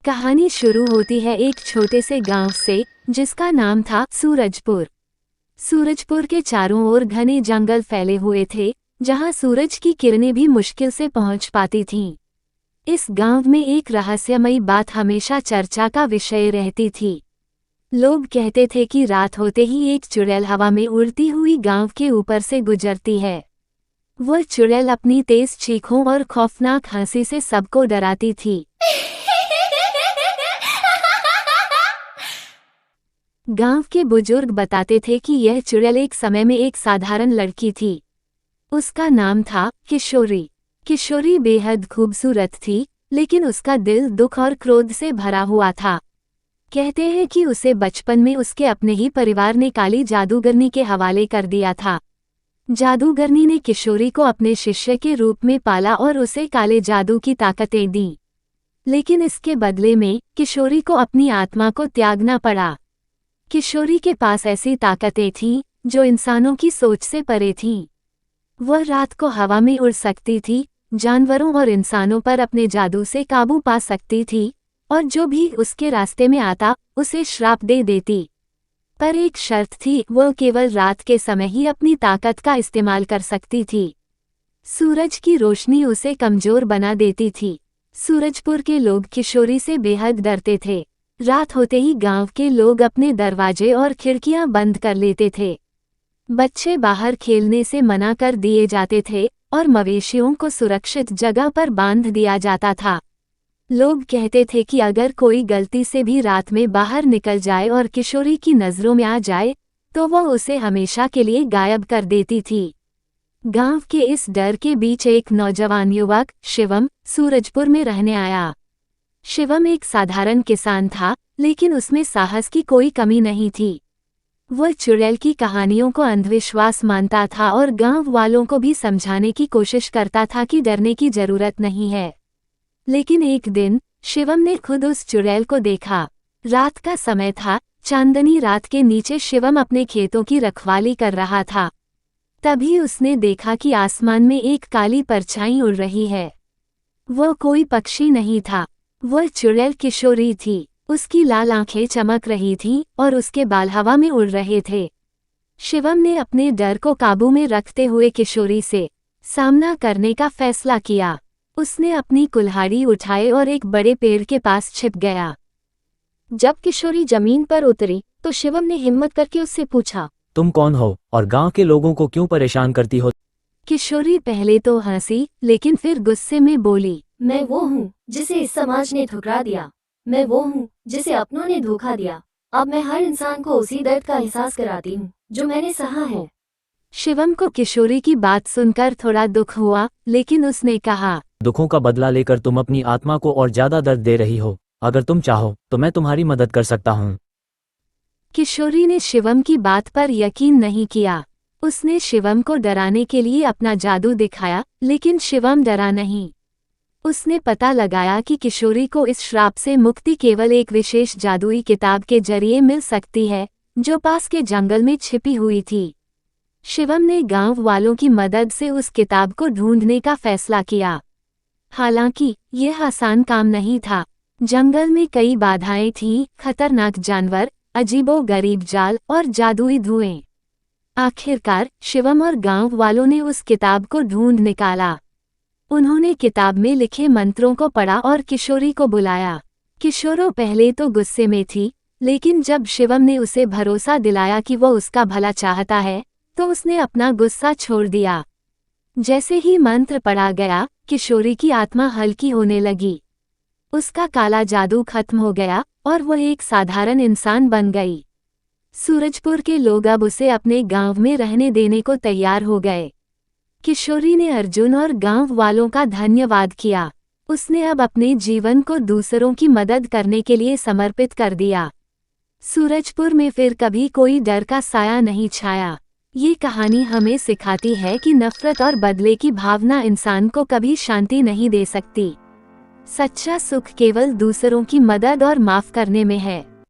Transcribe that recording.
कहानी शुरू होती है एक छोटे से गांव से जिसका नाम था सूरजपुर। सूरजपुर के चारों ओर घने जंगल फैले हुए थे, जहां सूरज की किरणें भी मुश्किल से पहुंच पाती थीं। इस गांव में एक रहस्यमयी बात हमेशा चर्चा का विषय रहती थी। लोग कहते थे कि रात होते ही एक चुड़ैल हवा में उड़ती हुई गांव के ऊपर से गुजरती है। वह चुड़ैल अपनी तेज चीखों और खौफनाक हंसी से सबको डराती थी। गांव के बुजुर्ग बताते थे कि यह चुड़ैल एक समय में एक साधारण लड़की थी। उसका नाम था किशोरी। किशोरी बेहद खूबसूरत थी, लेकिन उसका दिल दुख और क्रोध से भरा हुआ था। कहते हैं कि उसे बचपन में उसके अपने ही परिवार ने काली जादूगरनी के हवाले कर दिया था। जादूगरनी ने किशोरी को अपने शिष्य के रूप में पाला और उसे काले जादू की ताकतें दीं। लेकिन इसके बदले में किशोरी को अपनी आत्मा को त्यागना पड़ा। किशोरी के पास ऐसी ताकतें थीं जो इंसानों की सोच से परे थीं। वह रात को हवा में उड़ सकती थी, जानवरों और इंसानों पर अपने जादू से काबू पा सकती थी, और जो भी उसके रास्ते में आता उसे श्राप दे देती। पर एक शर्त थी, वह केवल रात के समय ही अपनी ताकत का इस्तेमाल कर सकती थी। सूरज की रोशनी उसे कमजोर बना देती थी। सूरजपुर के लोग किशोरी से बेहद डरते थे। रात होते ही गांव के लोग अपने दरवाजे और खिड़कियां बंद कर लेते थे। बच्चे बाहर खेलने से मना कर दिए जाते थे और मवेशियों को सुरक्षित जगह पर बांध दिया जाता था। लोग कहते थे कि अगर कोई गलती से भी रात में बाहर निकल जाए और किशोरी की नज़रों में आ जाए, तो वह उसे हमेशा के लिए गायब कर देती थी। गांव के इस डर के बीच एक नौजवान युवक शिवम सूरजपुर में रहने आया। शिवम एक साधारण किसान था, लेकिन उसमें साहस की कोई कमी नहीं थी। वह चुड़ैल की कहानियों को अंधविश्वास मानता था और गांव वालों को भी समझाने की कोशिश करता था कि डरने की जरूरत नहीं है। लेकिन एक दिन शिवम ने खुद उस चुड़ैल को देखा। रात का समय था, चांदनी रात के नीचे शिवम अपने खेतों की रखवाली कर रहा था। तभी उसने देखा कि आसमान में एक काली परछाई उड़ रही है। वह कोई पक्षी नहीं था, वह चुड़ैल किशोरी थी। उसकी लाल आंखें चमक रही थीं और उसके बाल हवा में उड़ रहे थे। शिवम ने अपने डर को काबू में रखते हुए किशोरी से सामना करने का फैसला किया। उसने अपनी कुल्हाड़ी उठाई और एक बड़े पेड़ के पास छिप गया। जब किशोरी जमीन पर उतरी तो शिवम ने हिम्मत करके उससे पूछा, तुम कौन हो और गांव के लोगों को क्यों परेशान करती हो? किशोरी पहले तो हंसी, लेकिन फिर गुस्से में बोली, मैं वो हूँ जिसे इस समाज ने ठुकरा दिया। मैं वो हूँ जिसे अपनों ने धोखा दिया। अब मैं हर इंसान को उसी दर्द का एहसास कराती हूँ जो मैंने सहा है। शिवम को किशोरी की बात सुनकर थोड़ा दुख हुआ, लेकिन उसने कहा, दुखों का बदला लेकर तुम अपनी आत्मा को और ज्यादा दर्द दे रही हो। अगर तुम चाहो तो मैं तुम्हारी मदद कर सकता हूँ। किशोरी ने शिवम की बात पर यकीन नहीं किया। उसने शिवम को डराने के लिए अपना जादू दिखाया, लेकिन शिवम डरा नहीं। उसने पता लगाया कि किशोरी को इस श्राप से मुक्ति केवल एक विशेष जादुई किताब के जरिए मिल सकती है, जो पास के जंगल में छिपी हुई थी। शिवम ने गांव वालों की मदद से उस किताब को ढूंढने का फैसला किया। हालांकि यह आसान काम नहीं था। जंगल में कई बाधाएं थीं, खतरनाक जानवर, अजीबोगरीब जाल और जादुई धुएं। आखिरकार शिवम और गांव वालों ने उस किताब को ढूंढ निकाला। उन्होंने किताब में लिखे मंत्रों को पढ़ा और किशोरी को बुलाया। किशोरी पहले तो गुस्से में थी, लेकिन जब शिवम ने उसे भरोसा दिलाया कि वो उसका भला चाहता है, तो उसने अपना गुस्सा छोड़ दिया। जैसे ही मंत्र पढ़ा गया, किशोरी की आत्मा हल्की होने लगी। उसका काला जादू खत्म हो गया और वह एक साधारण इंसान बन गई। सूरजपुर के लोग अब उसे अपने गांव में रहने देने को तैयार हो गए। किशोरी ने अर्जुन और गांव वालों का धन्यवाद किया। उसने अब अपने जीवन को दूसरों की मदद करने के लिए समर्पित कर दिया। सूरजपुर में फिर कभी कोई डर का साया नहीं छाया। ये कहानी हमें सिखाती है कि नफरत और बदले की भावना इंसान को कभी शांति नहीं दे सकती। सच्चा सुख केवल दूसरों की मदद और माफ करने में है।